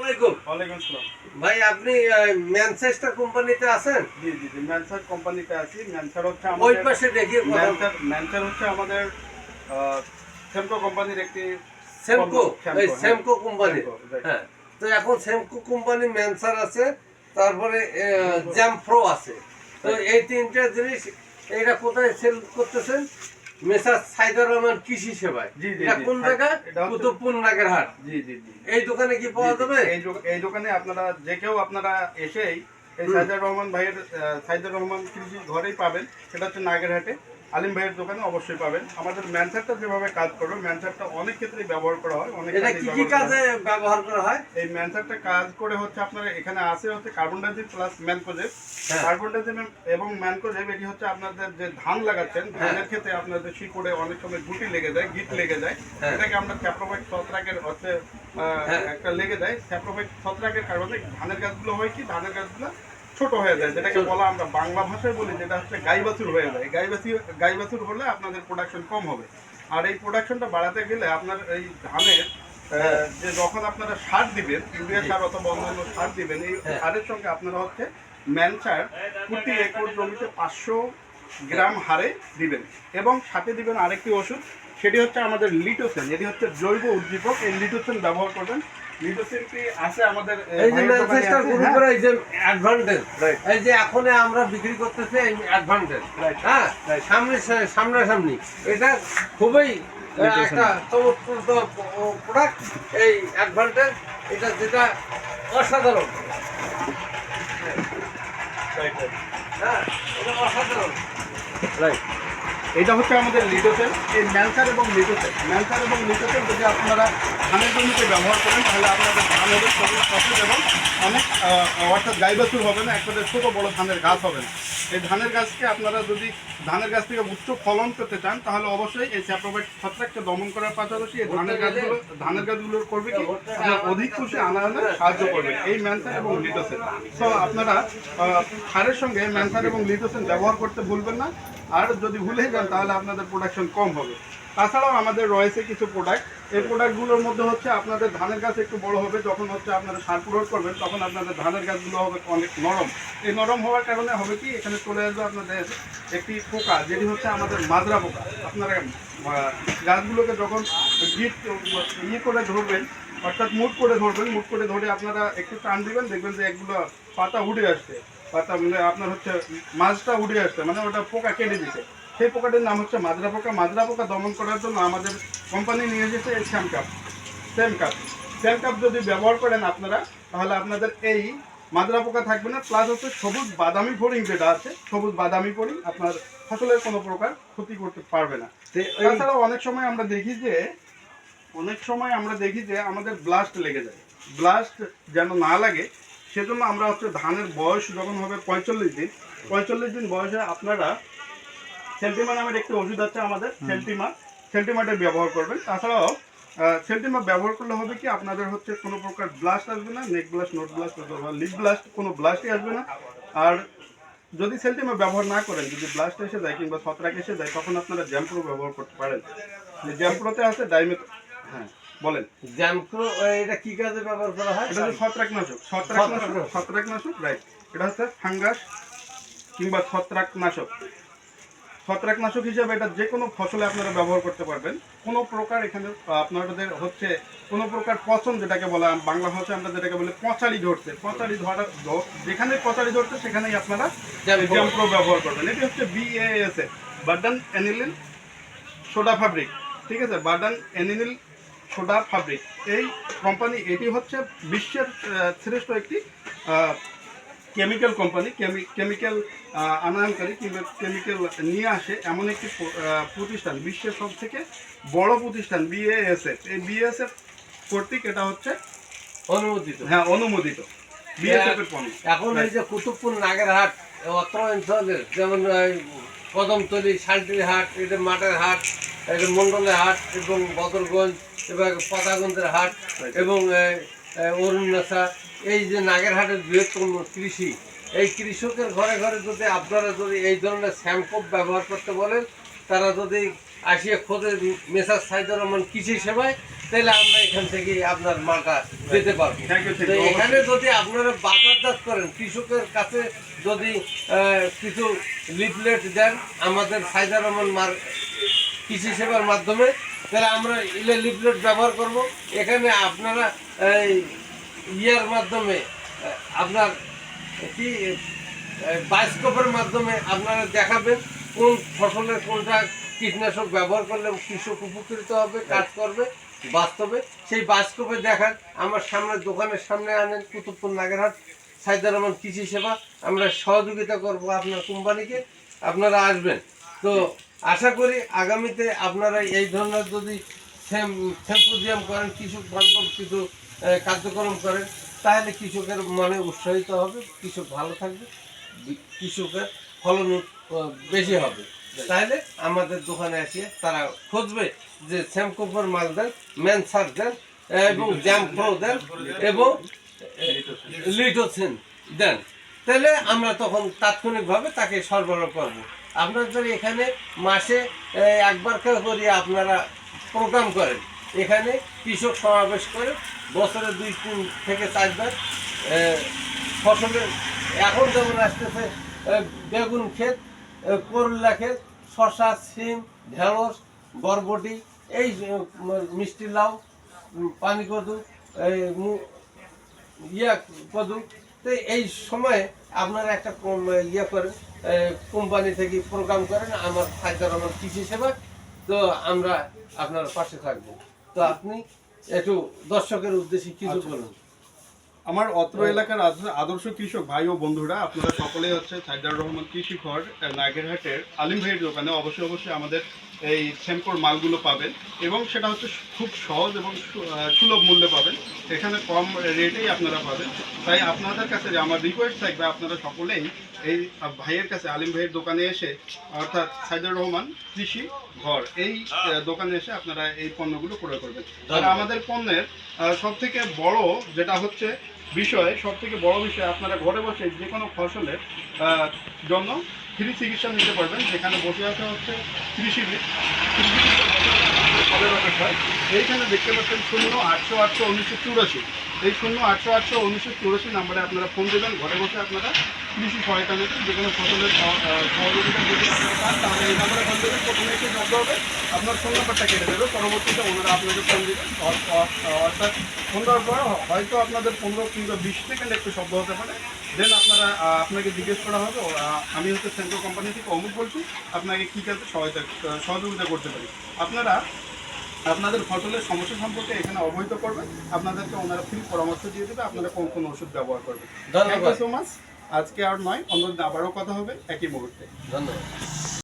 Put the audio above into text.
আলাইকুম। ওয়ালাইকুম আসসালাম। ভাই আপনি ম্যানচেস্টার কোম্পানিতে আছেন? জি জি জি ম্যানসার কোম্পানিতে আছি। ম্যানসার হচ্ছে ওই আমাদের পাশে দেখি ম্যানসার হচ্ছে আমাদের সেমকো কোম্পানির একটি সেমকো, এই হ্যাঁ, সেমকো কোম্পানি। সেমকো, right। হ্যাঁ, তো এখন সেমকো কোম্পানি ম্যানসার আছে, তারপরে জ্যামপ্রো আছে। তো এই তিনটা জিনিস এইটা কোথায় সেল করতেছেন? মেসার সাইদুর রহমান কৃষি সেবায়। জি জি এটা জি কোন জায়গা? এটা হচ্ছে কুতুবপুর নাগেরহাট। জি জি জি এই দোকানে কি পাওয়া যাবে? এই দোকানে আপনারা যে কেউ আপনারা এসেই এই সাইদুর রহমান ভাইয়ের সাইদুর রহমান কৃষি ঘরেই পাবেন। সেটা হচ্ছে নাগেরহাটে আলিম ভাইয়ের দোকানে অবশ্যই পাবেন। আমাদের ম্যানসারটা যেভাবে কাজ করবে, ম্যানসারটা অনেক ক্ষেত্রেই ব্যবহার করা হয়, অনেক এটা কি কি কাজে ব্যবহার করা হয়? এই ম্যানসারটা কাজ করে হচ্ছে আপনার এখানে আছে হচ্ছে কার্বন ডাইঅক্সাইড প্লাস ম্যানকোজেব। হ্যাঁ। কার্বন ডাইঅক্সাইড এবং ম্যানকোজেব এটি হচ্ছে আপনাদের যে ধান লাগাচ্ছেন, ধানের ক্ষেত্রে আপনাদের শিকড়ে অনেক সময় গুটি লেগে যায়, গিট লেগে যায়। হ্যাঁ। এটাকে আমরা স্যাপ্রোফাইট ছত্রাকের হচ্ছে একটা লেগে যায়। স্যাপ্রোফাইট ছত্রাকের কারণে ধানের গাছগুলো হয় কি, ধানের গাছগুলো ছোট হয়ে যায়, যেটাকে বলা আমরা বাংলা ভাষায় বলি যেটা হচ্ছে গাই বাছুর হয়ে যায়। গাই বাছুর হলে আপনাদের প্রোডাকশন কম হবে। আর এই প্রোডাকশনটা বাড়াতে গেলে আপনার এই ধানের যে যখন আপনারা সার দিবেন, ইউরিয়া সার অথবা অন্যান্য সার দিবেন, এই সারের সঙ্গে আপনারা হচ্ছে ম্যানসার প্রতি একর জমিতে 500 গ্রাম হারে দিবেন এবং সাথে দিবেন আরেকটি ওষুধ, সেটি হচ্ছে আমাদের লিটোসেন। এটি হচ্ছে জৈব উদ্দীপক। এই লিটোসেন ব্যবহার করবেন। লিটোসেনটি আছে আমাদের এই যে ম্যানচেস্টার গ্রুপের এই যে অ্যাডভান্টেজ, এই যে এখন আমরা বিক্রি করতেছি এই অ্যাডভান্টেজ, হ্যাঁ, সামনাসামনি এটা খুবই একটা চমৎকার প্রোডাক্ট। এই অ্যাডভান্টেজ এটা যেটা অসাধারণ, হ্যাঁ, এটা অসাধারণ। রাইট, এটা হচ্ছে আমাদের লিটোসেন। এই ম্যানসার এবং লিটোসেন যদি আপনারা ধানের জমিতে ব্যবহার করেন তাহলে আপনাদের ধান হবে সবুজ সতেজ এবং অনেক অর্থাৎ গাই বাছুর হবে না, একটা ছোটো বড়ো ধানের গাছ হবে না। এই ধানের গাছকে আপনারা যদি ধানের গাছ থেকে উচ্চ ফলন পেতে চান তাহলে অবশ্যই এই স্যাপ্রোফাইট ছত্রাককে দমন করার পাশাপাশি এই ধানের গাছগুলোর করবে কি আপনার অধিক খুশি আনানে সাহায্য করবে এই ম্যানসার এবং লিটোসেন। তো আপনারা সারের সঙ্গে ম্যানসার এবং লিটোসেন ব্যবহার করতে ভুলবেন না। আর যদি ভুলে যান তাহলে আপনাদের প্রোডাকশন কম হবে। তাছাড়াও আমাদের রয়েছে কিছু প্রোডাক্ট। এই প্রোডাক্টগুলোর মধ্যে হচ্ছে আপনাদের ধানের গাছ একটু বড় হবে, যখন হচ্ছে আপনারা সার প্রয়োগ করবেন তখন আপনাদের ধানের গাছগুলো হবে অনেক নরম। এই নরম হওয়ার কারণে হবে কি, এখানে চলে আসবে আপনাদের একটি পোকা, যেটি হচ্ছে আমাদের মাজরা পোকা। আপনারা গাছগুলোকে যখন করে ধরবেন, অর্থাৎ মুট করে ধরে আপনারা একটু টান দিবেন, দেখবেন যে এগুলো পাতা উঠে আসছে, পাতা মানে আপনার হচ্ছে মাছটা উঠে আসছে, মানে ওটা পোকা কেটে দিচ্ছে। সেই পোকাটির নাম হচ্ছে মাজরা পোকা। মাজরা পোকা দমন করার জন্য আমাদের কোম্পানি নিয়ে এসেছে এই সেম কাপ যদি ব্যবহার করেন আপনারা তাহলে আপনাদের এই মাজরা পোকা থাকবে না। প্লাস হচ্ছে সবুজ বাদামি ফড়িং যেটা আছে, সবুজ বাদামি ফড়িং আপনার ফসলের কোনো প্রকার ক্ষতি করতে পারবে না। তাছাড়াও অনেক সময় আমরা দেখি যে আমাদের ব্লাস্ট লেগে যায়। ব্লাস্ট যেন না লাগে সেজন্য আমরা হচ্ছে ধানের বয়স যখন হবে 45 দিন বয়সে আপনারা সেন্টিমা নামের একটি ওষুধ আছে আমাদের, সেন্টিমাটা ব্যবহার করবেন। তাছাড়াও সেন্টিমা ব্যবহার করলে হবে কি আপনাদের হচ্ছে কোনো প্রকার ব্লাস্ট আসবে না, নেক ব্লাস্ট, নোট ব্লাস্ট অথবা লিপ ব্লাস্ট, কোনো ব্লাস্টই আসবে না। আর যদি সেন্টিমা ব্যবহার না করেন, যদি ব্লাস্ট এসে যায় কিংবা ছত্রাক এসে যায়, তখন আপনারা জ্যামপ্রো ব্যবহার করতে পারেন। জ্যামপ্রোতে আছে ডাইমেথ, হ্যাঁ বলেন। জ্যামপ্রো এটা কি কাজে ব্যবহার করা হয়? এটা হচ্ছে ছত্রাকনাশক, রাইট। এটা হচ্ছে ফাঙ্গাস কিংবা ছত্রাকনাশক হিসেবে এটা যে কোনো ফসলে আপনারা ব্যবহার করতে পারবেন। কোনো প্রকার এখানে আপনাদের হচ্ছে কোনো প্রকার পচন, যেটাকে বলা বাংলা ভাষায় আমরা যেটাকে বলি পচাড়ি ধরছে, যেখানে পচাড়ি ধরছে সেখানেই আপনারা জ্যামপ্রো ব্যবহার করবেন। এটি হচ্ছে BASF, burden aniline soda fabric, ঠিক আছে, বার্ডন অ্যানিলিন সোডা ফ্যাব্রিক। এই কোম্পানি এটি হচ্ছে বিশ্বের শ্রেষ্ঠ একটি কেমিক্যাল কোম্পানি, কেমিক্যাল আনয়নকারী কিংবা কেমিক্যাল নিয়ে আসে এমন একটি প্রতিষ্ঠান, বিশ্বের সব থেকে বড় প্রতিষ্ঠান BASF। এই BASF কর্তৃক এটা হচ্ছে অনুমোদিত, হ্যাঁ অনুমোদিত BASF এর পণ্য। এখন এই যে কুতুবপুর নাগেরহাট অত্র অঞ্চলের যেমন কদমতলী, শালটির হাট, এটা মাঠের হাট, এটা মন্ডলের হাট এবং বদরগঞ্জ এবং পাতাগঞ্জের হাট এবং অরুণাচা, এই যে নাগেরহাটের বৃহত্তম কৃষি, এই কৃষকের ঘরে ঘরে যদি আপনারা যদি এই ধরনের স্যামকোপ ব্যবহার করতে বলেন, তারা যদি আসিয়া খোঁজে মেসার সাইদুর রহমান কৃষি সেবায়, তাহলে আমরা এখান থেকে আপনার মালটা পেতে পারবো। Thank you, thank তো you. এখানে যদি আপনারা বাজারজাত করেন, কৃষকের কাছে যদি কিছু লিফলেট দেন আমাদের সাইদুর রহমান কৃষি সেবার মাধ্যমে, তাহলে আমরা লিফলেট ব্যবহার করব। এখানে আপনারা ইয়ার মাধ্যমে আপনার কি বায়োস্কোপের মাধ্যমে আপনারা দেখাবেন কোন ফসলের কোনটা কীটনাশক ব্যবহার করলে কৃষক উপকৃত হবে, কাজ করবে বাস্তবে। সেই বায়োস্কোপে দেখান, আমার সামনে দোকানের সামনে আনেন, কুতুবপুর নাগেরহাট সাইদুর রহমান কৃষি সেবা। আমরা সহযোগিতা করব আপনার কোম্পানিকে, আপনারা আসবেন। তো আশা করি আগামীতে আপনারা এই ধরনের যদি সিম্পোজিয়াম করেন, কৃষক বান্ধব কিছু কার্যক্রম করেন, তাহলে কৃষকের মনে উৎসাহিত হবে, কৃষক ভালো থাকবে, কৃষকের ফলন বেশি হবে। তাহলে আমাদের দোকানে এসে তারা খুঁজবে যে শ্যামকোপর মাল দেন, ম্যানসার দেন এবং জ্যাম প্রো দেন এবং লিটোসিন দেন, তাহলে আমরা তখন তাৎক্ষণিকভাবে তাকে সরবরাহ করব। আপনাদের এখানে মাসে একবার করে আপনারা প্রোগ্রাম করেন, এখানে কৃষক সমাবেশ করে বছরে 2-3 থেকে 4 বার ফসলের, এখন যেমন আসতেছে বেগুন ক্ষেত, করলা ক্ষেত, শসা, সিম, ঢেঁড়স, বরবটি, এই মিষ্টি লাউ, পানি কদু, কদু। তো এই সময়ে আপনারা একটা করেন, কোম্পানি থেকে প্রোগ্রাম করেন আমার সাইদুর রহমান কৃষি সেবা। তো আমরা আপনার পাশে থাকবো। তো আপনি একটু দর্শকের উদ্দেশ্যে কিছু বলুন। আমার অত্র এলাকার আদর্শ কৃষক ভাই ও বন্ধুরা, আপনারা সকলেই হচ্ছে সাইদুর রহমান কৃষি ঘর নাগেরহাটের আলিম ভাইয়ের দোকানে অবশ্যই আমাদের এই শ্যামকোর মালগুলো পাবেন, এবং সেটা হচ্ছে খুব সহজ এবং সুলভ মূল্যে পাবেন। এখানে কম রেটেই আপনারা পাবেন। তাই আপনাদের কাছে আমার রিকোয়েস্ট থাকবে, আপনারা সকলেই এই ভাইয়ের কাছে আলিম ভাইয়ের দোকানে এসে, অর্থাৎ সাইদুর রহমান কৃষি ঘর এই দোকানে এসে আপনারা এই পণ্যগুলো ক্রয় করবেন। আর আমাদের পণ্যের সবথেকে বড় যেটা হচ্ছে সবথেকে বড় বিষয়, আপনারা ঘরে বসে যে কোনো ফসলের জন্য ফ্রি চিকিৎসা নিতে পারবেন। যেখানে বসে আসা হচ্ছে কৃষিবিদ, হয় এইখানে দেখতে পাচ্ছেন 0800 এই 0800 নাম্বারে আপনারা ফোন দেবেন। ঘরে বসে আপনারা কৃষি সহায়তা নেবেন, যে কোনো ফসলের সহযোগিতা যদি আপনারা পান, তাহলে এই নাম্বারে ফোন দেবেন। প্রথমে এসে জব্দ হবে, আপনার ফোন নাম্বারটা কেটে দেবে, পরবর্তীতে ওনারা আপনাকে ফোন দেবেন। অর্থাৎ ফোন দেওয়ার পর হয়তো আপনাদের 15 কিংবা 20 সেকেন্ড একটু শব্দ হতে পারে। দেন আপনাকে জিজ্ঞেস করা হবে, আমি হচ্ছে সেন্ট্রাল কোম্পানি থেকে অমুক বলছি, আপনাকে কী কাজে সহযোগিতা করতে পারি। আপনারা আপনাদের ফসলের সমস্যা সম্পর্কে এখানে অবহিত করবেন, আপনাদেরকে ওনারা ফ্রি পরামর্শ দিয়ে দেবে, আপনারা কোন ওষুধ ব্যবহার করবেন। Thank you so much. আজকে আর নয়, অন্যদিন আবারও কথা হবে একই মুহূর্তে। ধন্যবাদ।